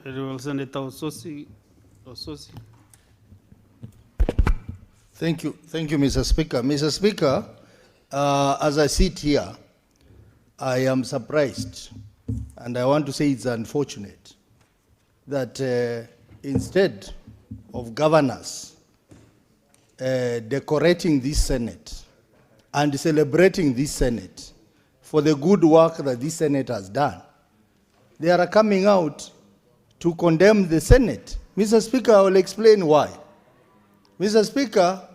Senator Osotsi. Thank you, Mr. Speaker. Mr. Speaker, as I sit here, I am surprised, and I want to say it's unfortunate that instead of governors decorating this Senate and celebrating this Senate for the good work that this Senate has done, they are coming out to condemn the Senate. Mr. Speaker, I will explain why. Mr. Speaker,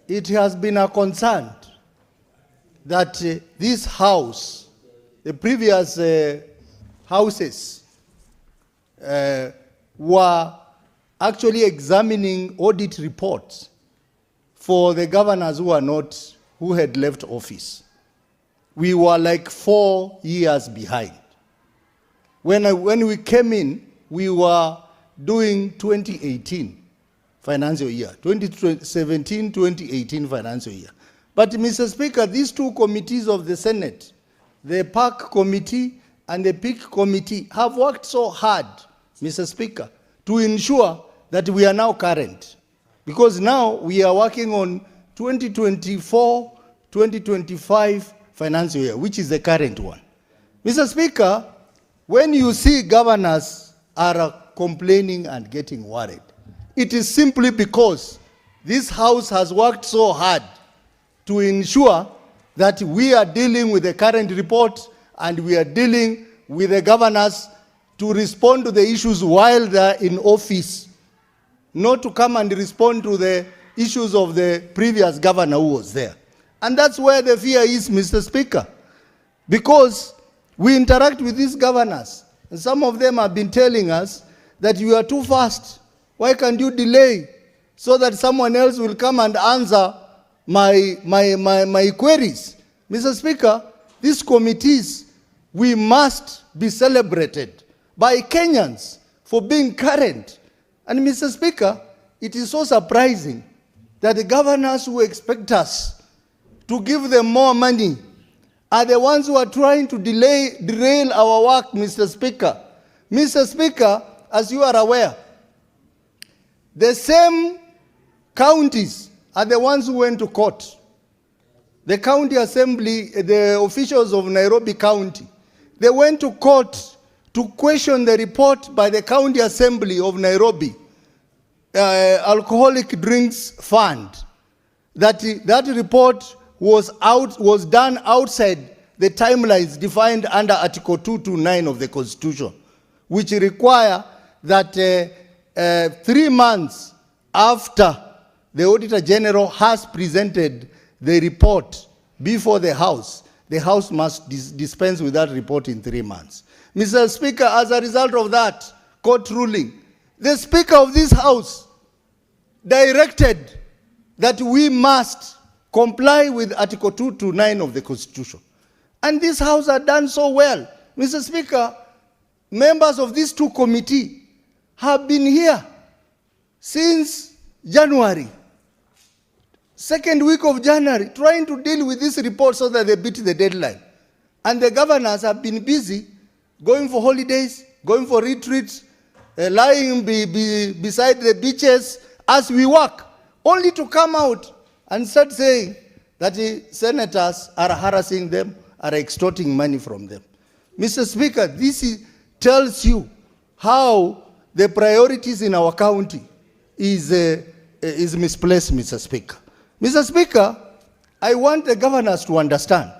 it has been a concern that this House, the previous houses, were actually examining audit reports for the governors who had left office. We were like 4 years behind. When we came in, we were doing 2018 financial year, 2017-2018 financial year. But Mr. Speaker, these two committees of the Senate, the PAC committee and the PIC committee, have worked so hard, Mr. Speaker, to ensure that we are now current. Because now we are working on 2024-2025 financial year, which is the current one. Mr. Speaker, when you see governors are complaining and getting worried, it is simply because this House has worked so hard to ensure that we are dealing with the current report and we are dealing with the governors to respond to the issues while they are in office, not to come and respond to the issues of the previous governor who was there. And that's where the fear is, Mr. Speaker, because we interact with these governors, and some of them have been telling us that you are too fast. Why can't you delay so that someone else will come and answer my queries? Mr. Speaker, these committees, we must be celebrated by Kenyans for being current. And Mr. Speaker, it is so surprising that the governors who expect us to give them more money are the ones who are trying to derail our work, Mr. Speaker. Mr. Speaker, as you are aware, the same counties are the ones who went to court. The county assembly, the officials of Nairobi County, they went to court to question the report by the county assembly of Nairobi, Alcoholic Drinks Fund, that report was done outside the timelines defined under Article 229 of the Constitution, which require that 3 months after the Auditor General has presented the report before the House must dispense with that report in 3 months. Mr. Speaker, as a result of that court ruling, the Speaker of this House directed that we must comply with Article 229 of the Constitution. And this House had done so well. Mr. Speaker, members of these two committees have been here since January, second week of January, trying to deal with this report so that they beat the deadline. And the governors have been busy going for holidays, going for retreats, lying beside the beaches as we work, only to come out and start saying that the senators are harassing them, are extorting money from them. Mr. Speaker, this tells you how the priorities in our county is misplaced, Mr. Speaker. Mr. Speaker, I want the governors to understand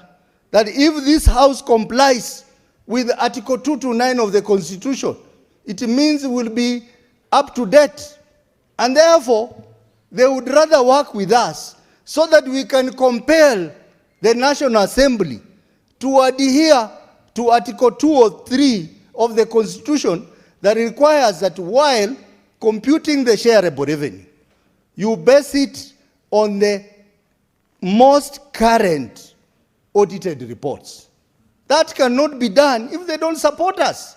that if this House complies with Article 229 of the Constitution, it means it will be up to date. And therefore, they would rather work with us so that we can compel the National Assembly to adhere to Article 203 of the Constitution that requires that while computing the shareable revenue, you base it on the most current audited reports. That cannot be done if they don't support us.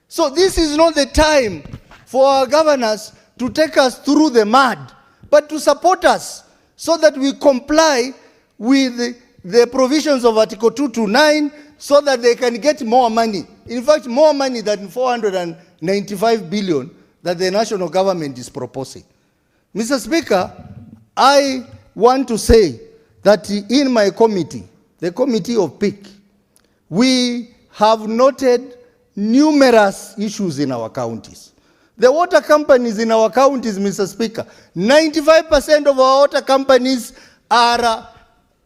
So this is not the time for our governors to take us through the mud, but to support us so that we comply with the provisions of Article 229 so that they can get more money. In fact, more money than 400 95 billion that the national government is proposing. Mr. Speaker, I want to say that in my committee, the committee of PIC, we have noted numerous issues in our counties. The water companies in our counties, Mr. Speaker, 95% of our water companies are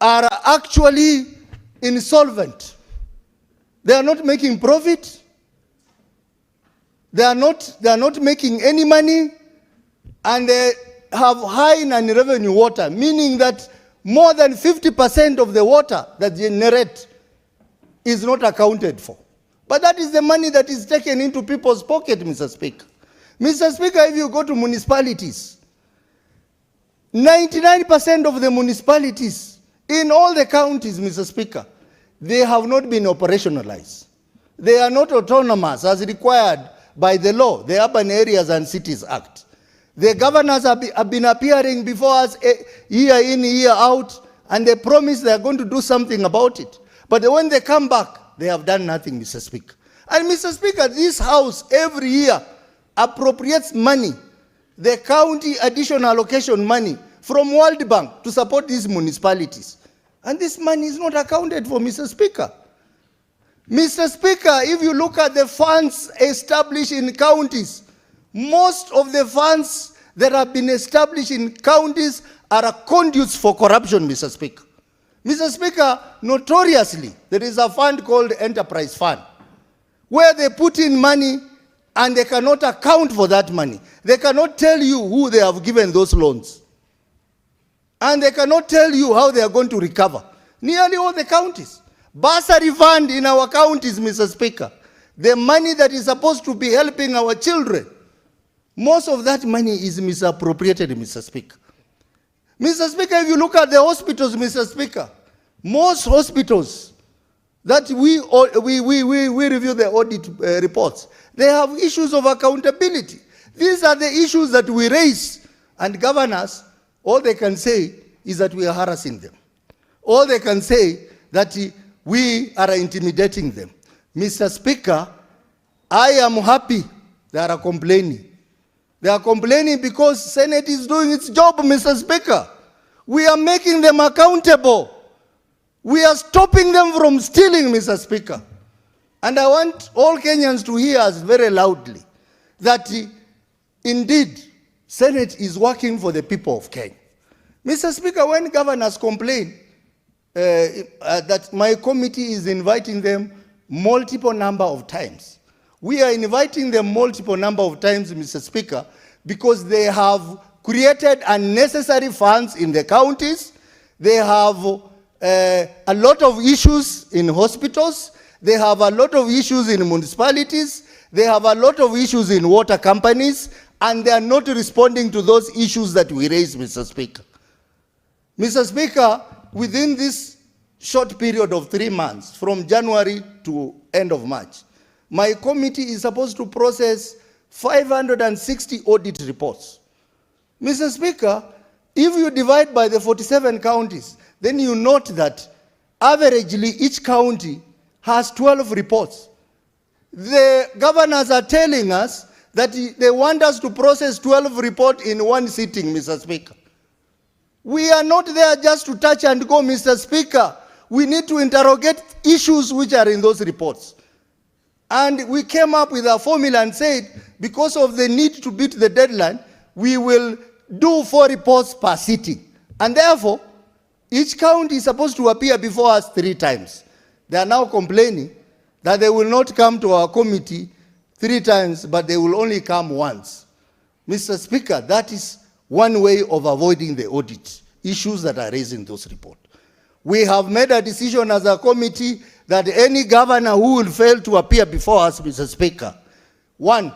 actually insolvent. They are not making profit. They are not making any money, and they have high non-revenue water, meaning that more than 50% of the water that they generate is not accounted for. But that is the money that is taken into people's pocket, Mr. Speaker. Mr. Speaker, if you go to municipalities, 99% of the municipalities in all the counties, Mr. Speaker, they have not been operationalized. They are not autonomous as required by the law, the Urban Areas and Cities Act. The governors have been appearing before us year in, year out, and they promise they are going to do something about it. But when they come back, they have done nothing, Mr. Speaker. And Mr. Speaker, this House every year appropriates money, the county additional allocation money from World Bank to support these municipalities. And this money is not accounted for, Mr. Speaker. Mr. Speaker, if you look at the funds established in counties, most of the funds that have been established in counties are conduits for corruption, Mr. Speaker. Mr. Speaker, notoriously, there is a fund called Enterprise Fund, where they put in money and they cannot account for that money. They cannot tell you who they have given those loans. And they cannot tell you how they are going to recover. Nearly all the counties. Bursary fund in our counties, Mr. Speaker. The money that is supposed to be helping our children, most of that money is misappropriated, Mr. Speaker. Mr. Speaker, if you look at the hospitals, Mr. Speaker, most hospitals that we review the audit reports, they have issues of accountability. These are the issues that we raise, and governors, all they can say is that we are harassing them. All they can say that we are intimidating them. Mr. Speaker, I am happy they are complaining. They are complaining because Senate is doing its job, Mr. Speaker. We are making them accountable. We are stopping them from stealing, Mr. Speaker. And I want all Kenyans to hear us very loudly that indeed Senate is working for the people of Kenya. Mr. Speaker, when governors complain that my committee is inviting them multiple number of times, we are inviting them multiple number of times, Mr. Speaker, because they have created unnecessary funds in the counties. They have a lot of issues in hospitals. They have a lot of issues in municipalities. They have a lot of issues in water companies, and they are not responding to those issues that we raise, Mr. Speaker. Mr. Speaker, within this short period of 3 months, from January to end of March, my committee is supposed to process 560 audit reports. Mr. Speaker, if you divide by the 47 counties, then you note that averagely each county has 12 reports. The governors are telling us that they want us to process 12 reports in one sitting, Mr. Speaker. We are not there just to touch and go, Mr. Speaker. We need to interrogate issues which are in those reports. And we came up with a formula and said, because of the need to beat the deadline, we will do 4 reports per sitting. And therefore, each county is supposed to appear before us 3 times. They are now complaining that they will not come to our committee 3 times, but they will only come once. Mr. Speaker, that is one way of avoiding the audit issues that are raised in those reports. We have made a decision as a committee that any governor who will fail to appear before us, Mr. Speaker, 1,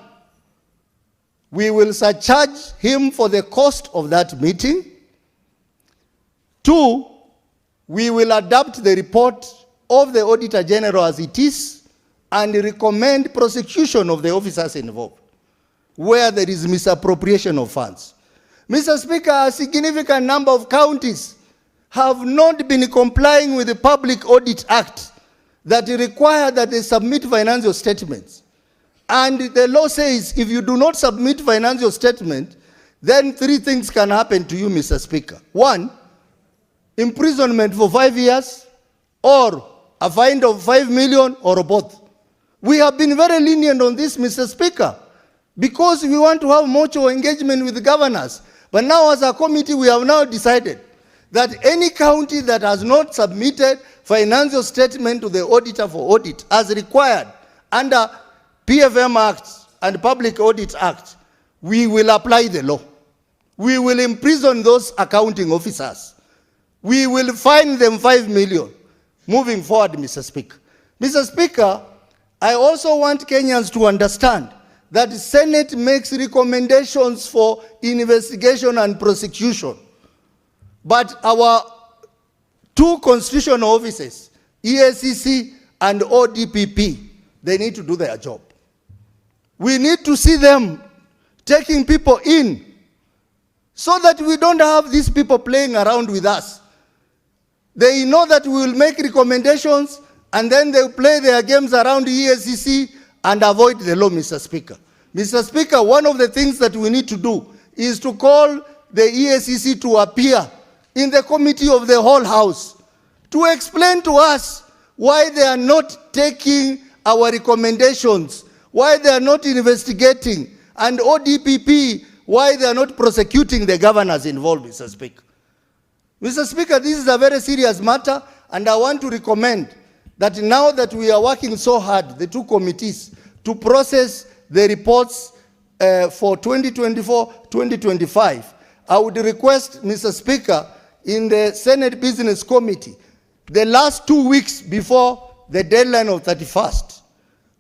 we will surcharge him for the cost of that meeting. 2, we will adapt the report of the Auditor General as it is and recommend prosecution of the officers involved where there is misappropriation of funds. Mr. Speaker, a significant number of counties have not been complying with the Public Audit Act that require that they submit financial statements. And the law says if you do not submit financial statement, then 3 things can happen to you, Mr. Speaker. 1, imprisonment for 5 years, or a fine of 5 million, or both. We have been very lenient on this, Mr. Speaker, because we want to have mutual engagement with the governors. But now as a committee, we have now decided that any county that has not submitted financial statement to the auditor for audit as required under PFM Act and Public Audit Act, we will apply the law. We will imprison those accounting officers. We will fine them 5 million. Moving forward, Mr. Speaker. Mr. Speaker, I also want Kenyans to understand that the Senate makes recommendations for investigation and prosecution. But our 2 constitutional offices, EACC and ODPP, they need to do their job. We need to see them taking people in so that we don't have these people playing around with us. They know that we will make recommendations and then they play their games around EACC and avoid the law, Mr. Speaker. Mr. Speaker, one of the things that we need to do is to call the EACC to appear in the committee of the whole House to explain to us why they are not taking our recommendations, why they are not investigating, and ODPP, why they are not prosecuting the governors involved, Mr. Speaker. Mr. Speaker, this is a very serious matter, and I want to recommend that now that we are working so hard, the 2 committees, to process the reports for 2024-2025, I would request, Mr. Speaker, in the Senate Business Committee, the last 2 weeks before the deadline of 31st,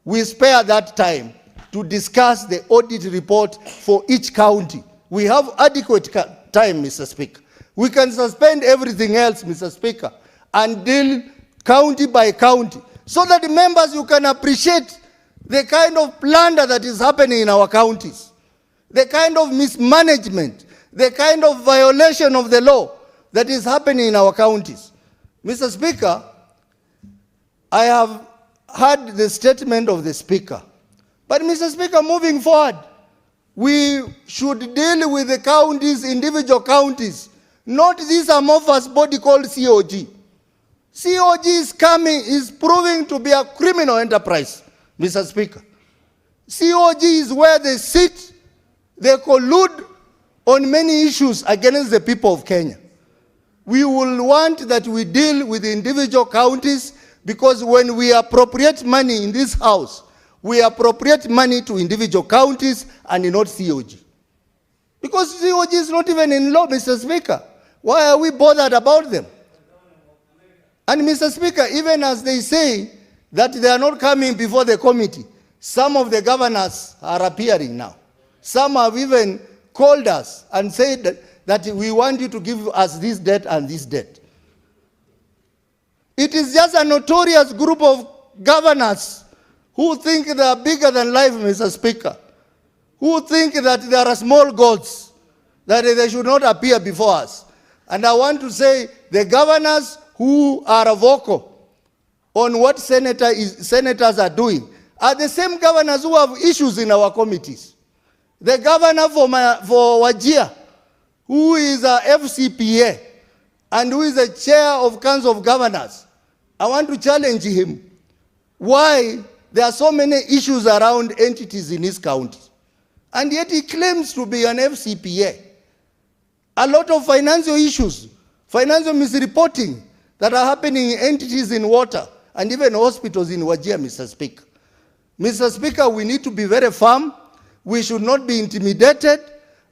we spare that time to discuss the audit report for each county. We have adequate time, Mr. Speaker. We can suspend everything else, Mr. Speaker, and deal county by county, so that the members, you can appreciate the kind of plunder that is happening in our counties, the kind of mismanagement, the kind of violation of the law that is happening in our counties. Mr. Speaker, I have heard the statement of the Speaker. But Mr. Speaker, moving forward, we should deal with the counties, individual counties, not this amorphous body called COG. COG is proving to be a criminal enterprise, Mr. Speaker. COG is where they sit, they collude on many issues against the people of Kenya. We will want that we deal with the individual counties, because when we appropriate money in this house, we appropriate money to individual counties and not COG. Because COG is not even in law, Mr. Speaker. Why are we bothered about them? And Mr. Speaker, even as they say that they are not coming before the committee, some of the governors are appearing now. Some have even called us and said that we want you to give us this debt and this debt. It is just a notorious group of governors who think they are bigger than life, Mr. Speaker, who think that there are small gods, that they should not appear before us. And I want to say the governors who are vocal on what senators are doing are the same governors who have issues in our committees. The governor for Wajir, who is a FCPA and who is the chair of Council of Governors, I want to challenge him why there are so many issues around entities in his county. And yet he claims to be an FCPA. A lot of financial issues, financial misreporting that are happening in entities in water and even hospitals in Wajir, Mr. Speaker. Mr. Speaker, we need to be very firm. We should not be intimidated.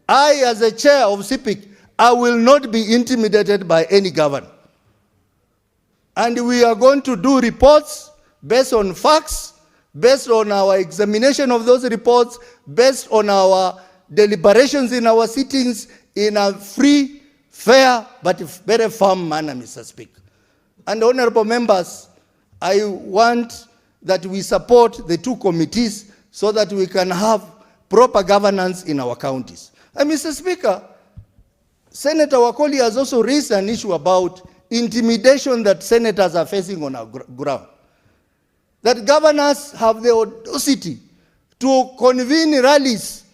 I, as a chair of CPIC, I will not be intimidated by any governor. And we are going to do reports based on facts, based on our examination of those reports, based on our deliberations in our sittings in a free, fair, but very firm manner, Mr. Speaker. And honorable members, I want that we support the 2 committees so that we can have proper governance in our counties. And Mr. Speaker, Senator Wakoli has also raised an issue about intimidation that senators are facing on our ground. That governors have the audacity to convene rallies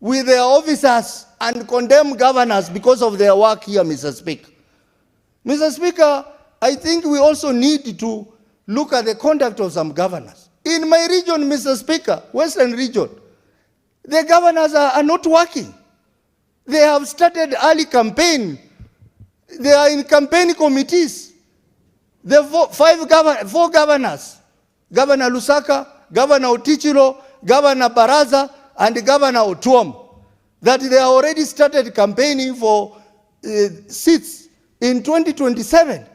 with their officers and condemn governors because of their work here, Mr. Speaker. Mr. Speaker, I think we also need to look at the conduct of some governors. In my region, Mr. Speaker, Western region, the governors are not working. They have started early campaign. They are in campaign committees. The four governors, Governor Lusaka, Governor Otichilo, Governor Baraza, and Governor Otuom, that they have already started campaigning for seats in 2027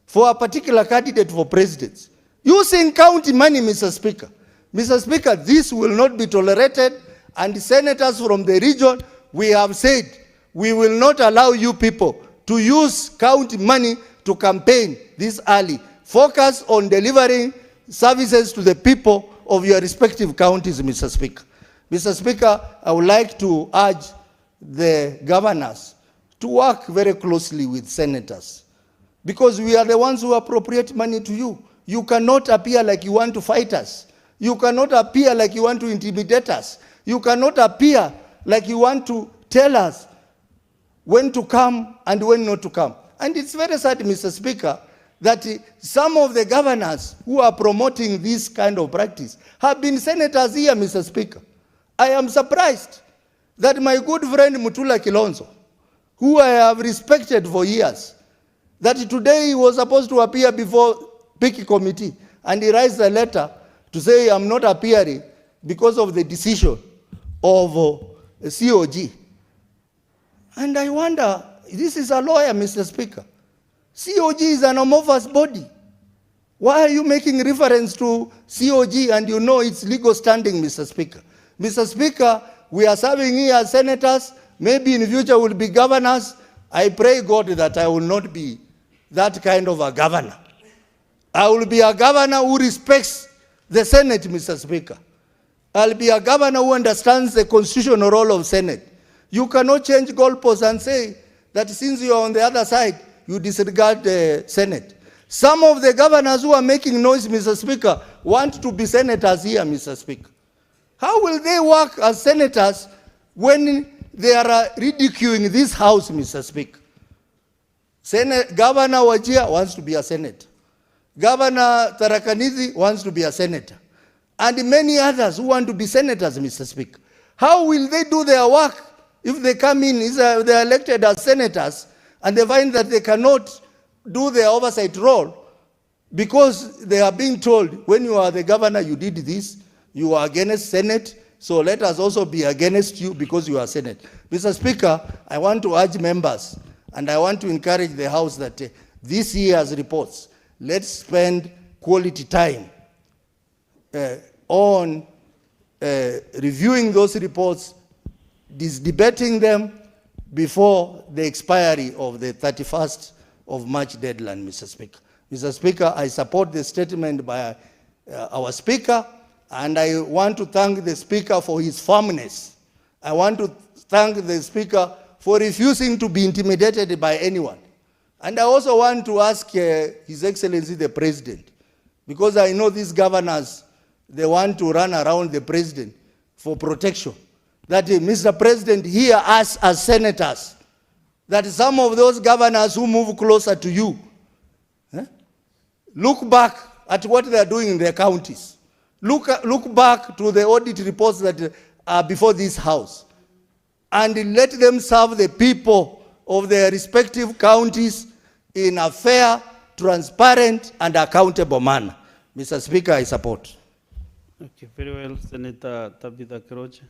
for a particular candidate for president. Using county money, Mr. Speaker. Mr. Speaker, this will not be tolerated, and senators from the region, we have said, we will not allow you people to use county money to campaign this early. Focus on delivering services to the people of your respective counties, Mr. Speaker. Mr. Speaker, I would like to urge the governors to work very closely with senators, because we are the ones who appropriate money to you. You cannot appear like you want to fight us. You cannot appear like you want to intimidate us. You cannot appear like you want to tell us when to come and when not to come. And it's very sad, Mr. Speaker, that some of the governors who are promoting this kind of practice have been senators here, Mr. Speaker. I am surprised that my good friend Mutula Kilonzo, who I have respected for years, that today he was supposed to appear before Picky Committee, and he writes a letter to say I'm not appearing because of the decision of COG. And I wonder, this is a lawyer, Mr. Speaker. COG is an amorphous body. Why are you making reference to COG and you know its legal standing, Mr. Speaker? Mr. Speaker, we are serving here as senators. Maybe in future we'll be governors. I pray God that I will not be that kind of a governor. I will be a governor who respects the Senate, Mr. Speaker. I'll be a governor who understands the constitutional role of Senate. You cannot change goalposts and say that since you are on the other side, you disregard the Senate. Some of the governors who are making noise, Mr. Speaker, want to be senators here, Mr. Speaker. How will they work as senators when they are ridiculing this house, Mr. Speaker? Governor Wajir wants to be a senator. Governor Tarakanidhi wants to be a senator. And many others who want to be senators, Mr. Speaker. How will they do their work if they come in, they are elected as senators, and they find that they cannot do their oversight role because they are being told, when you are the governor, you did this, you are against Senate, so let us also be against you because you are Senate. Mr. Speaker, I want to urge members, and I want to encourage the House that this year's reports, let's spend quality time on reviewing those reports, debating them before the expiry of the 31st of March deadline, Mr. Speaker. Mr. Speaker, I support the statement by our Speaker, and I want to thank the Speaker for his firmness. I want to thank the Speaker for refusing to be intimidated by anyone. And I also want to ask His Excellency the President, because I know these governors, they want to run around the President for protection, that Mr. President, hear us as senators, that some of those governors who move closer to you, look back at what they are doing in their counties. Look back to the audit reports that are before this House, and let them serve the people of their respective counties in a fair, transparent, and accountable manner. Mr. Speaker, I support. Okay, very well, Senator Tabitha Keroche.